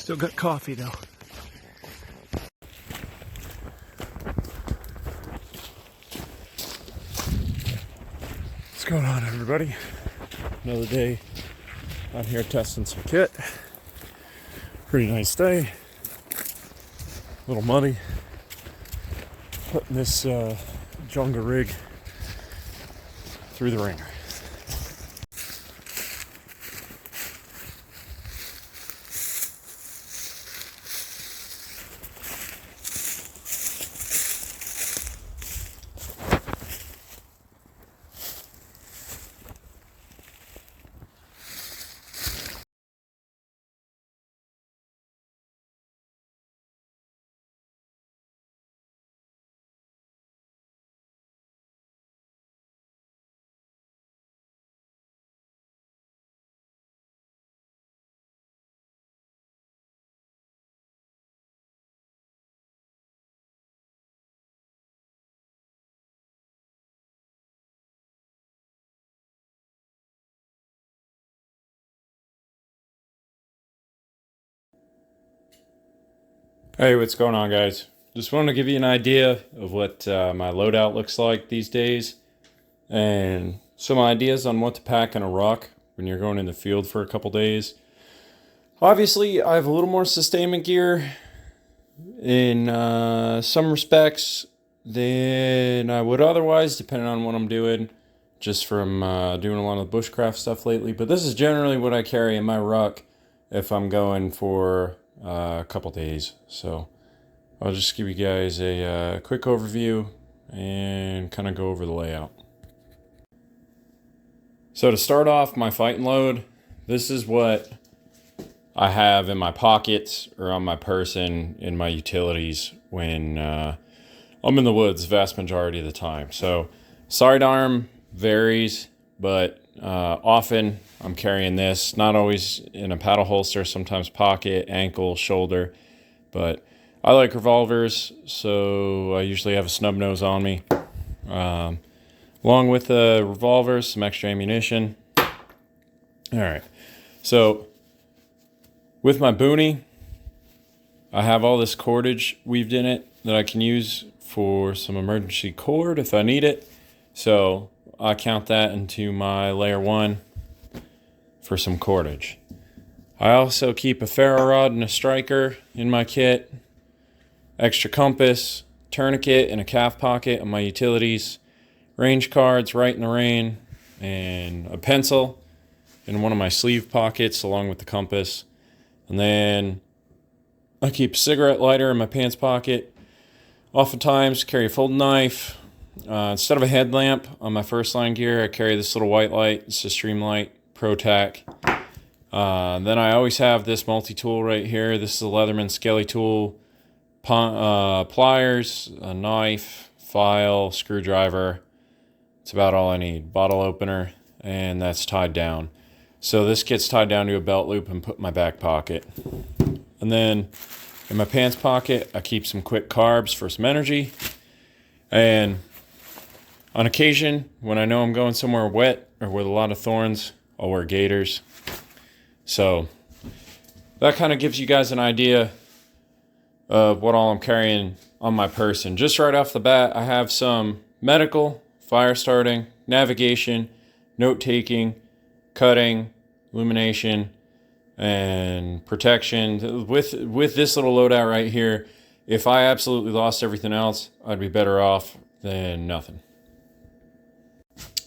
Still got coffee though. What's going on, everybody? Another day out here testing some kit. Pretty nice day. A little muddy. Putting this Jungle rig through the ringer. Hey, what's going on, guys? Just wanted to give you an idea of what my loadout looks like these days and some ideas on what to pack in a ruck when you're going in the field for a couple days. Obviously, I have a little more sustainment gear in some respects than I would otherwise, depending on what I'm doing, just from doing a lot of the bushcraft stuff lately. But this is generally what I carry in my ruck if I'm going for a couple days. So I'll just give you guys a quick overview and kind of go over the layout. So to start off my fight and load, this is what I have in my pockets or on my person in my utilities when I'm in the woods the vast majority of the time. So sidearm varies, but often I'm carrying this, not always in a paddle holster, sometimes pocket, ankle, shoulder, but I like revolvers, so I usually have a snub nose on me. Along with the revolvers, some extra ammunition. All right, so with my boonie, I have all this cordage weaved in it that I can use for some emergency cord if I need it. So I count that into my layer 1 for some cordage. I also keep a ferro rod and a striker in my kit, extra compass, tourniquet, and a calf pocket on my utilities, range cards right in the rain, and a pencil in one of my sleeve pockets along with the compass. And then I keep a cigarette lighter in my pants pocket. Oftentimes carry a folding knife. Instead of a headlamp on my first line gear, I carry this little white light. It's a Streamlight Protac. Then I always have this multi-tool right here. This is a Leatherman Skelly tool, pliers, a knife, file, screwdriver. It's about all I need. Bottle opener, and that's tied down. So this gets tied down to a belt loop and put in my back pocket. And then in my pants pocket, I keep some quick carbs for some energy. And on occasion, when I know I'm going somewhere wet or with a lot of thorns, I'll wear gaiters. So that kind of gives you guys an idea of what all I'm carrying on my person. Just right off the bat, I have some medical, fire starting, navigation, note-taking, cutting, illumination, and protection. With this little loadout right here, if I absolutely lost everything else, I'd be better off than nothing.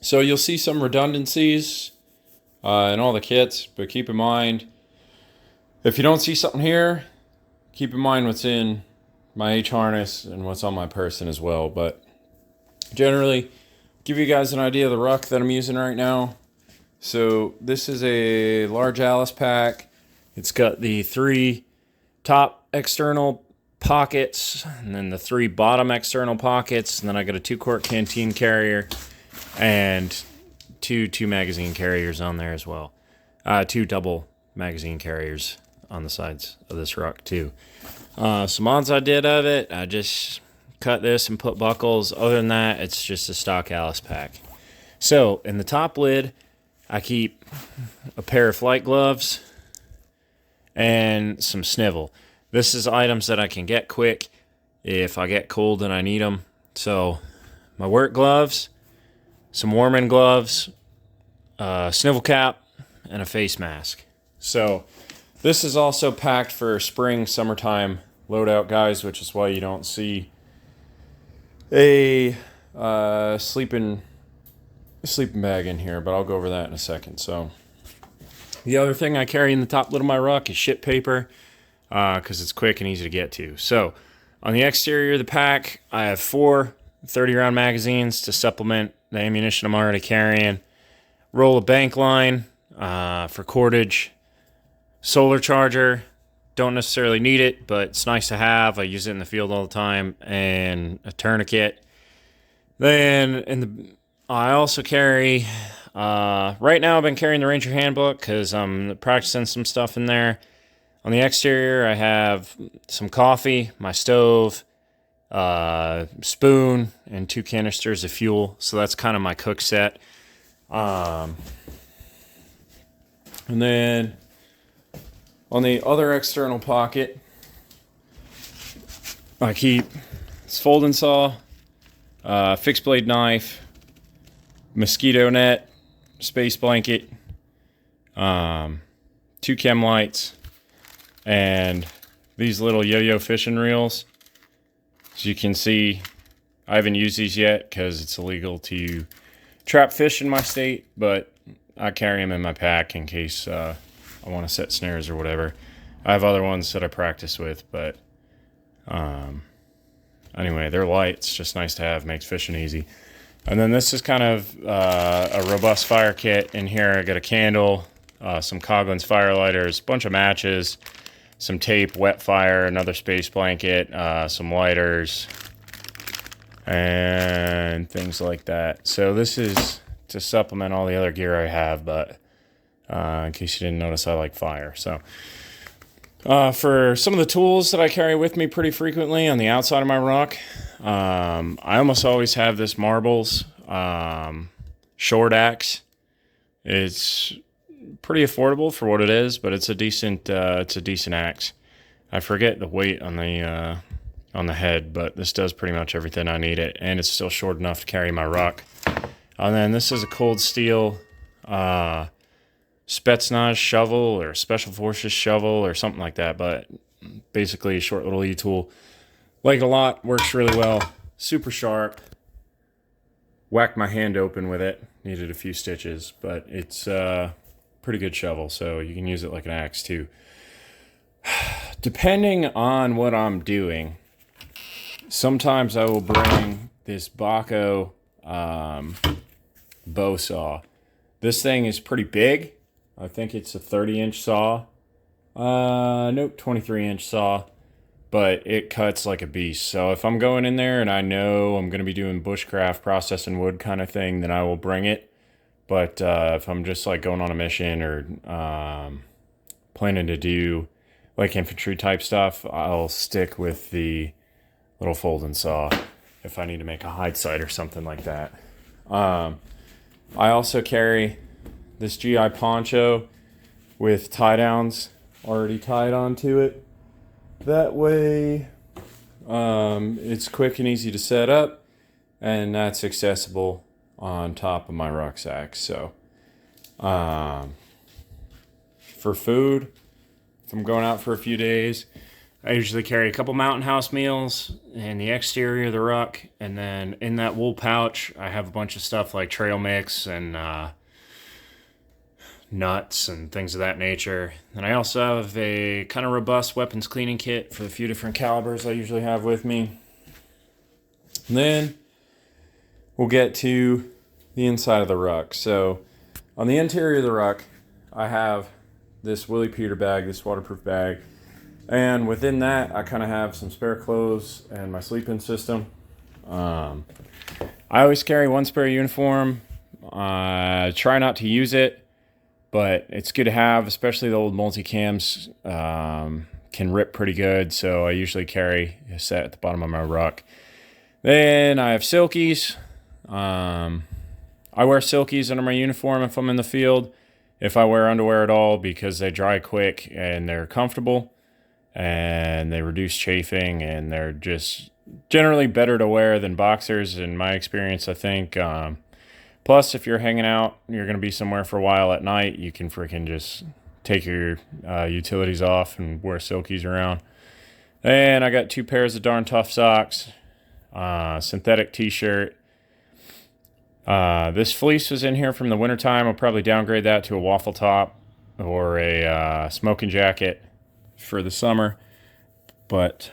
So you'll see some redundancies in all the kits, but keep in mind, if you don't see something here, keep in mind what's in my H harness and what's on my person as well. But generally, give you guys an idea of the ruck that I'm using right now. So this is a large Alice pack. It's got the 3 top external pockets and then the 3 bottom external pockets, and then I got a 2-quart canteen carrier and two magazine carriers on there as well. 2 double magazine carriers on the sides of this ruck too. Some mods I did of it, I just cut this and put buckles. Other than that, it's just a stock Alice pack. So in the top lid, I keep a pair of flight gloves and some snivel. This is items that I can get quick if I get cold and I need them. So my work gloves, some warming gloves, snivel cap, and a face mask. So this is also packed for spring, summertime loadout, guys, which is why you don't see a sleeping bag in here, but I'll go over that in a second. So the other thing I carry in the top lid of my ruck is shit paper, because it's quick and easy to get to. So on the exterior of the pack, I have 4 30-round magazines to supplement the ammunition I'm already carrying. Roll of bank line for cordage. Solar charger. Don't necessarily need it, but it's nice to have. I use it in the field all the time. And a tourniquet. Then I also carry, right now I've been carrying the Ranger Handbook because I'm practicing some stuff in there. On the exterior, I have some coffee, my stove, spoon, and 2 canisters of fuel. So that's kind of my cook set. And then on the other external pocket, I keep this folding saw, fixed blade knife, mosquito net, space blanket, 2 chem lights, and these little yo-yo fishing reels. As you can see, I haven't used these yet because it's illegal to trap fish in my state, but I carry them in my pack in case I want to set snares or whatever. I have other ones that I practice with, but anyway, they're light. It's just nice to have. Makes fishing easy. And then this is kind of a robust fire kit. In here, I got a candle, some Coghlan's fire lighters, a bunch of matches, some tape, wet fire, another space blanket, some lighters, and things like that. So this is to supplement all the other gear I have, but in case you didn't notice, I like fire. So for some of the tools that I carry with me pretty frequently on the outside of my ruck, I almost always have this Marbles short axe. It's pretty affordable for what it is, but it's a decent axe. I forget the weight on the head, but this does pretty much everything I need it, and it's still short enough to carry my ruck. And then this is a cold steel Spetsnaz Shovel or Special Forces Shovel or something like that, but basically a short little e-tool. Like a lot, works really well, super sharp. Whacked my hand open with it, needed a few stitches, but it's pretty good shovel, so you can use it like an axe too. Depending on what I'm doing, sometimes I will bring this Baco bow saw. This thing is pretty big. I think it's a 30-inch saw. Nope, 23-inch saw. But it cuts like a beast. So if I'm going in there and I know I'm going to be doing bushcraft, processing wood kind of thing, then I will bring it. But if I'm just like going on a mission or planning to do like infantry type stuff, I'll stick with the little folding saw if I need to make a hide sight or something like that. I also carry this GI poncho with tie downs already tied onto it. That way it's quick and easy to set up, and that's accessible on top of my rucksack. So for food, if I'm going out for a few days, I usually carry a couple Mountain House meals in the exterior of the ruck, and then in that wool pouch I have a bunch of stuff like trail mix and nuts and things of that nature. And I also have a kind of robust weapons cleaning kit for the few different calibers I usually have with me. And then we'll get to the inside of the ruck. So on the interior of the ruck, I have this Willie Peter bag, this waterproof bag. And within that, I kind of have some spare clothes and my sleeping system. I always carry one spare uniform. Try not to use it, but it's good to have, especially the old multicams can rip pretty good. So I usually carry a set at the bottom of my ruck. Then I have Silkies. I wear Silkies under my uniform if I'm in the field. if I wear underwear at all, because they dry quick and they're comfortable and they reduce chafing, and they're just generally better to wear than boxers in my experience, I think. Plus, if you're hanging out, you're going to be somewhere for a while at night, you can freaking just take your utilities off and wear Silkies around. And I got 2 pairs of darn tough socks, synthetic t-shirt. This fleece was in here from the wintertime. I'll probably downgrade that to a waffle top or a smoking jacket for the summer. But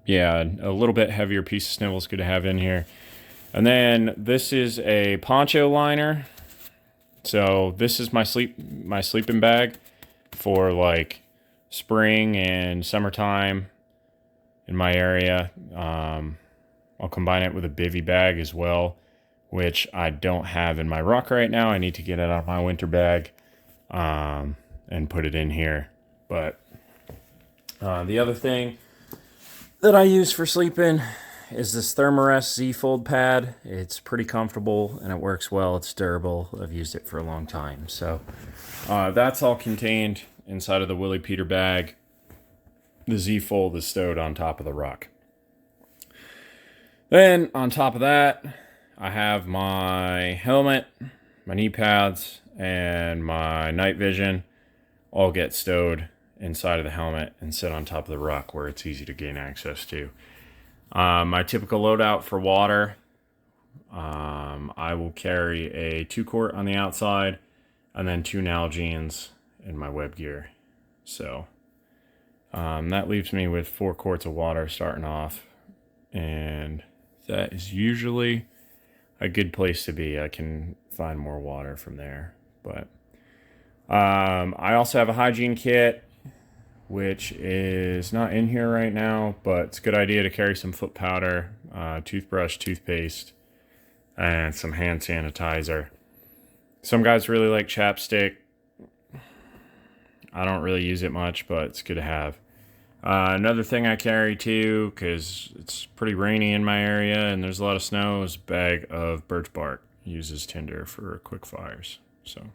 yeah, a little bit heavier piece of snivel is good to have in here. And then this is a poncho liner. So this is my sleeping bag for like spring and summertime in my area. I'll combine it with a bivy bag as well, which I don't have in my ruck right now. I need to get it out of my winter bag and put it in here. But the other thing that I use for sleeping is this Therm-A-Rest Z-Fold Pad. It's pretty comfortable and it works well. It's durable. I've used it for a long time. So that's all contained inside of the Willie Peter bag. The Z-Fold is stowed on top of the ruck. Then on top of that, I have my helmet, my knee pads, and my night vision all get stowed inside of the helmet and sit on top of the ruck where it's easy to gain access to. My typical loadout for water, I will carry a 2-quart on the outside and then 2 Nalgene's in my web gear. So that leaves me with 4 quarts of water starting off, and that is usually a good place to be. I can find more water from there. But I also have a hygiene kit, which is not in here right now, but it's a good idea to carry some foot powder, toothbrush, toothpaste, and some hand sanitizer. Some guys really like chapstick. I don't really use it much, but it's good to have. Another thing I carry too, because it's pretty rainy in my area and there's a lot of snow, is a bag of birch bark. Uses tinder for quick fires. So